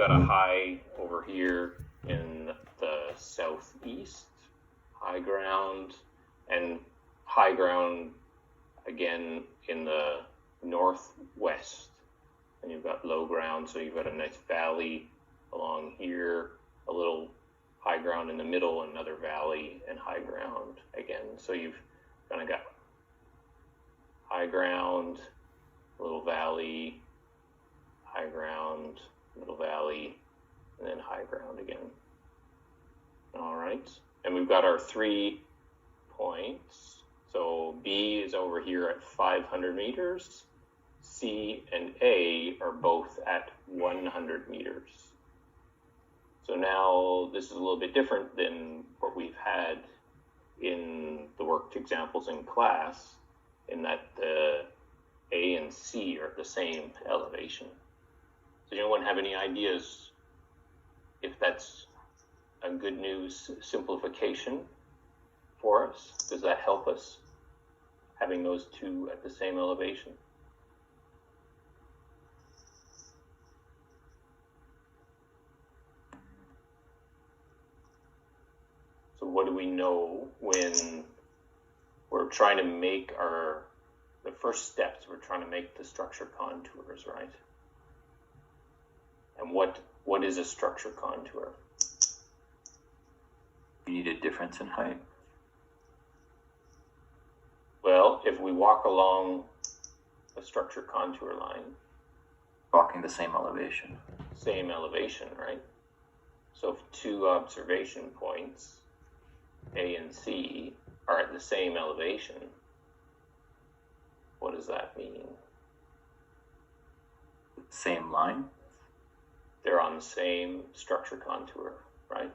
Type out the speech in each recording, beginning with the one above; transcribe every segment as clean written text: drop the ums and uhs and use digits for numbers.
got a high over here in the southeast, high ground, and high ground again in the northwest. And you've got low ground, so you've got a nice valley along here, a little high ground in the middle, another valley, and high ground again. So you've kind of got high ground, little valley, high ground, little valley, and then high ground again. All right, and we've got our 3 points. So B is over here at 500 meters. C and A are both at 100 meters. So now this is a little bit different than what we've had in the worked examples in class, in that the A and C are at the same elevation. Does anyone have any ideas if that's a good news simplification for us? Does that help us, having those two at the same elevation? So what do we know when we're trying to make the first steps, we're trying to make the structure contours, right? And what is a structure contour? You need a difference in height. Well, if we walk along a structure contour line, Walking the same elevation. same elevation, right? So if two observation points, A and C, are at the same elevation, what does that mean? Same line. They're on the same structure contour, right?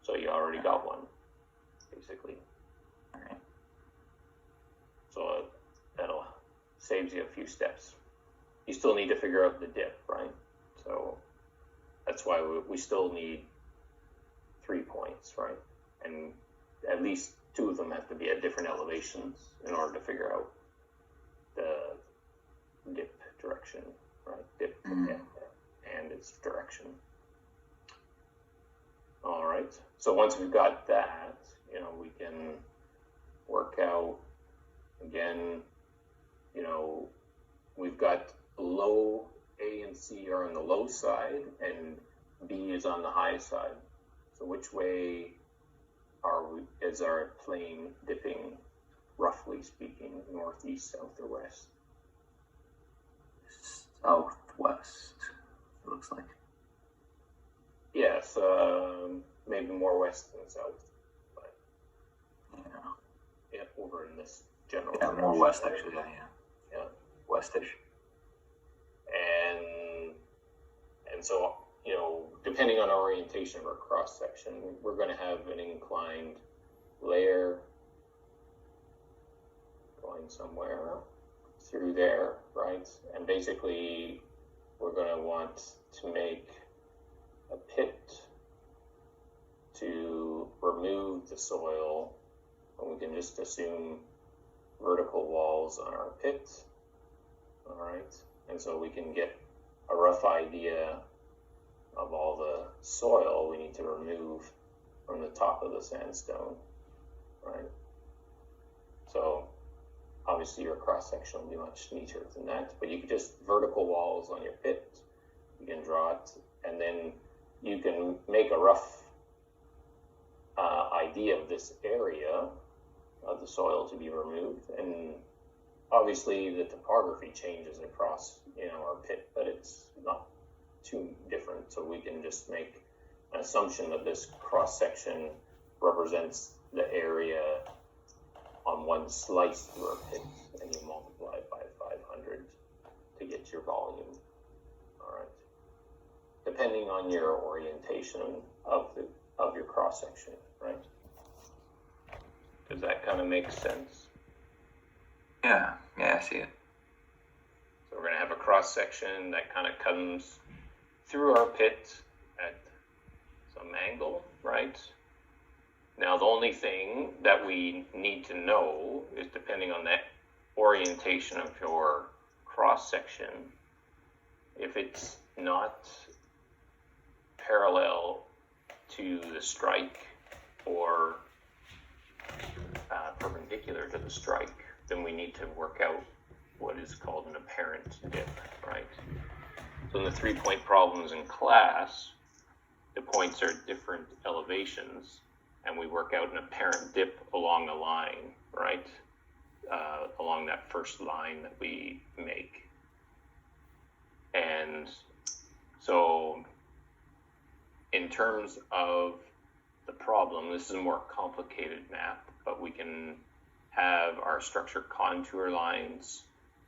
So you already got one, basically. All right. So that'll saves you a few steps. You still need to figure out the dip, right? So that's why we still need 3 points, right? And at least 2 of them have to be at different elevations in order to figure out the dip direction, right? Dip and its direction. All right. So once we've got that, we can work out again. We've got low A and C are on the low side, and B is on the high side. So which way is our plane dipping, roughly speaking, northeast, south, or west? Southwest, it looks like. Yes, maybe more west than south, but yeah, over in this general direction. More west, actually. Yeah, Westish. And so, depending on our orientation of our cross section, we're going to have an inclined layer going somewhere through there, right? And basically, we're going to want to make a pit to remove the soil, and we can just assume vertical walls on our pit. All right, and so we can get a rough idea of all the soil we need to remove from the top of the sandstone, right? So obviously your cross section will be much neater than that, but you could just vertical walls on your pit, you can draw it, and then you can make a rough idea of this area of the soil to be removed. And obviously the topography changes across our pit, but it's not too different, so we can just make an assumption that this cross section represents the area on one slice through our pit, and you multiply it by 500 to get your volume. All right, depending on your orientation of your cross section, right? Does that kind of make sense? Yeah, I see it. So we're going to have a cross section that kind of comes through our pit at some angle, right? Now the only thing that we need to know is, depending on that orientation of your cross section, if it's not parallel to the strike or perpendicular to the strike, then we need to work out what is called an apparent dip, right? So in the 3-point problems in class, the points are at different elevations, and we work out an apparent dip along a line, right? Along that first line that we make. And so in terms of the problem, this is a more complicated map, but we can have our structure contour lines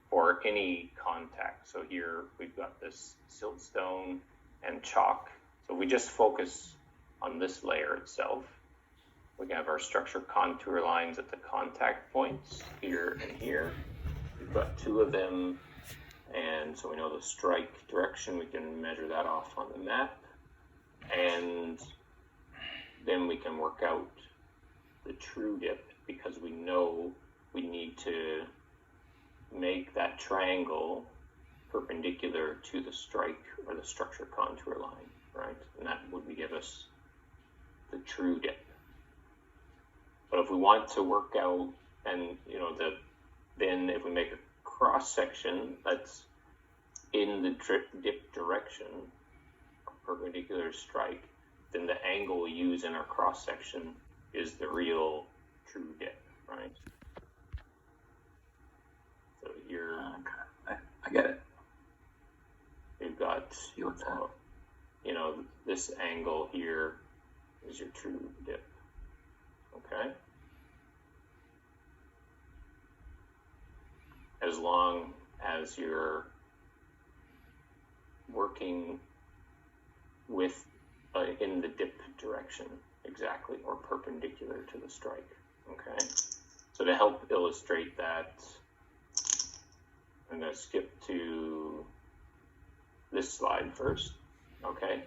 for any contact. So here we've got this siltstone and chalk. So we just focus on this layer itself. We can have our structure contour lines at the contact points here and here. We've got 2 of them, and so we know the strike direction. We can measure that off on the map, and then we can work out the true dip, because we know we need to make that triangle perpendicular to the strike or the structure contour line, right? And that would give us the true dip. But if we want to work out, and then if we make a cross section that's in the dip direction, perpendicular strike, then the angle we use in our cross section is the real true dip, right? So here, I get it. We've got, See what's that? this angle here is your true dip. Okay. As long as you're working with in the dip direction exactly, or perpendicular to the strike. Okay. So to help illustrate that, I'm going to skip to this slide first. Okay.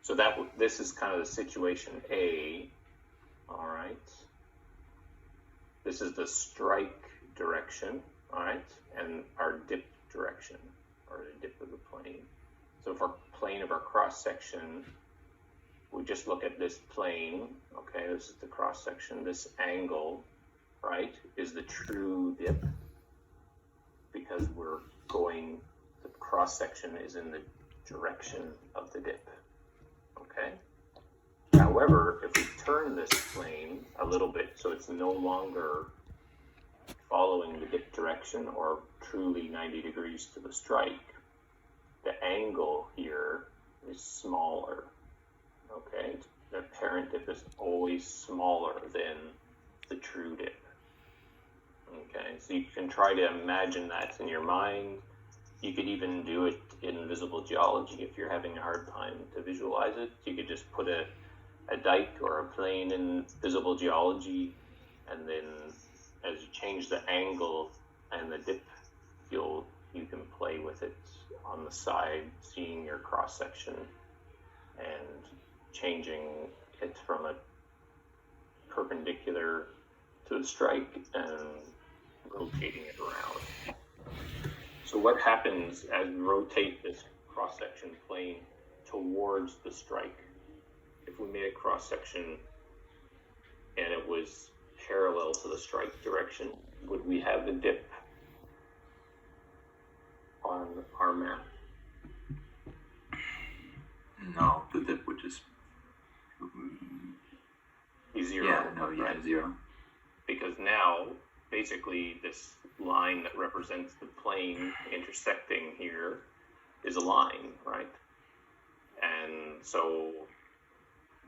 So this is kind of the situation A. All right. This is the strike direction, all right, and our dip direction, or the dip of the plane. So for plane of our cross section, we just look at this plane, okay, this is the cross section. This angle, right, is the true dip, because the cross section is in the direction of the dip, okay? However, if we turn this plane a little bit so it's no longer following the dip direction or truly 90 degrees to the strike, the angle here is smaller, okay? The apparent dip is always smaller than the true dip, okay? So you can try to imagine that in your mind. You could even do it in visible geology if you're having a hard time to visualize it. You could just put a dike or a plane in visible geology, and then as you change the angle and the dip, you can play with it on the side, seeing your cross section and changing it from a perpendicular to the strike and rotating it around. So what happens as we rotate this cross section plane towards the strike? If we made a cross section and it was parallel to the strike direction, would we have the dip on our map? No, the dip would just Be zero. Yeah, 0. Because now, basically, this line that represents the plane intersecting here is a line, right? And so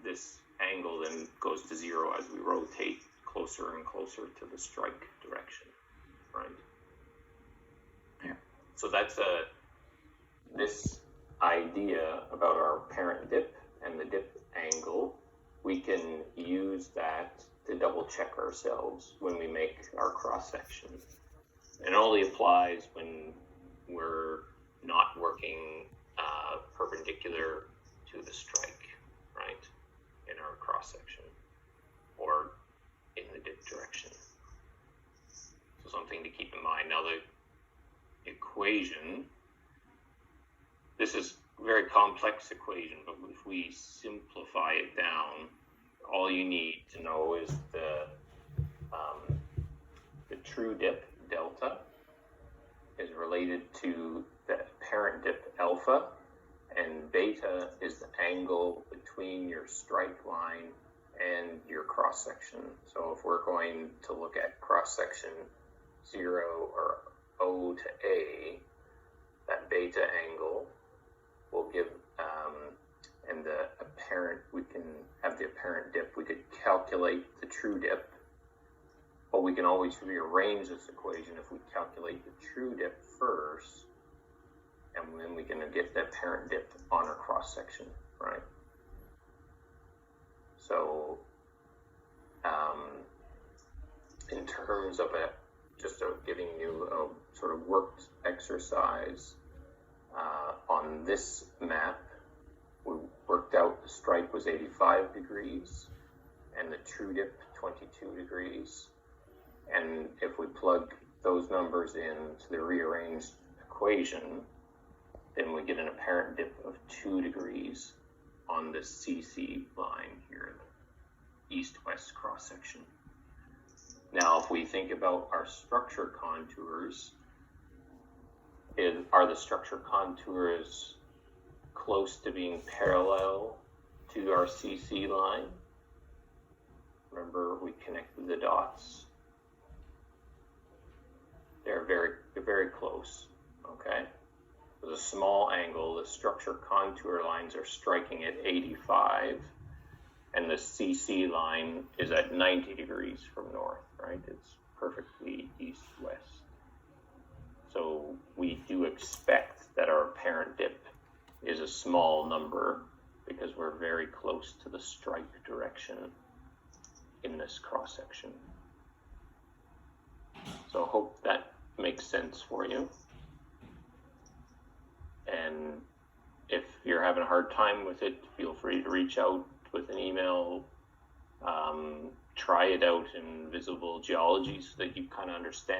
this angle then goes to 0 as we rotate closer and closer to the strike direction, right? Yeah. So that's this idea about our apparent dip and the dip angle. We can use that to double check ourselves when we make our cross section. It only applies when we're not working perpendicular to the strike, right, in our cross section, or in the dip direction. So something to keep in mind. Now the equation, this is very complex equation, but if we simplify it down, all you need to know is the true dip delta is related to the apparent dip alpha, and beta is the angle between your strike line and your cross section. So if we're going to look at cross section 0 or O to A, that beta angle will give, and the apparent, we can have the apparent dip, we could calculate the true dip, but we can always rearrange this equation if we calculate the true dip first, and then we can get the apparent dip on our cross section, right? So, in terms of giving you a sort of worked exercise, on this map, we worked out the strike was 85 degrees and the true dip 22 degrees. And if we plug those numbers into the rearranged equation, then we get an apparent dip of 2 degrees on the CC line here, the east-west cross-section. Now, if we think about our structure contours, are the structure contours close to being parallel to our CC line? Remember, we connected the dots. They're very close, okay? With a small angle, the structure contour lines are striking at 85, and the CC line is at 90 degrees from north, right? It's perfectly east-west. So we do expect that our apparent dip is a small number because we're very close to the strike direction in this cross-section. So I hope that makes sense for you. And if you're having a hard time with it, feel free to reach out with an email. Try it out in visible geology so that you kind of understand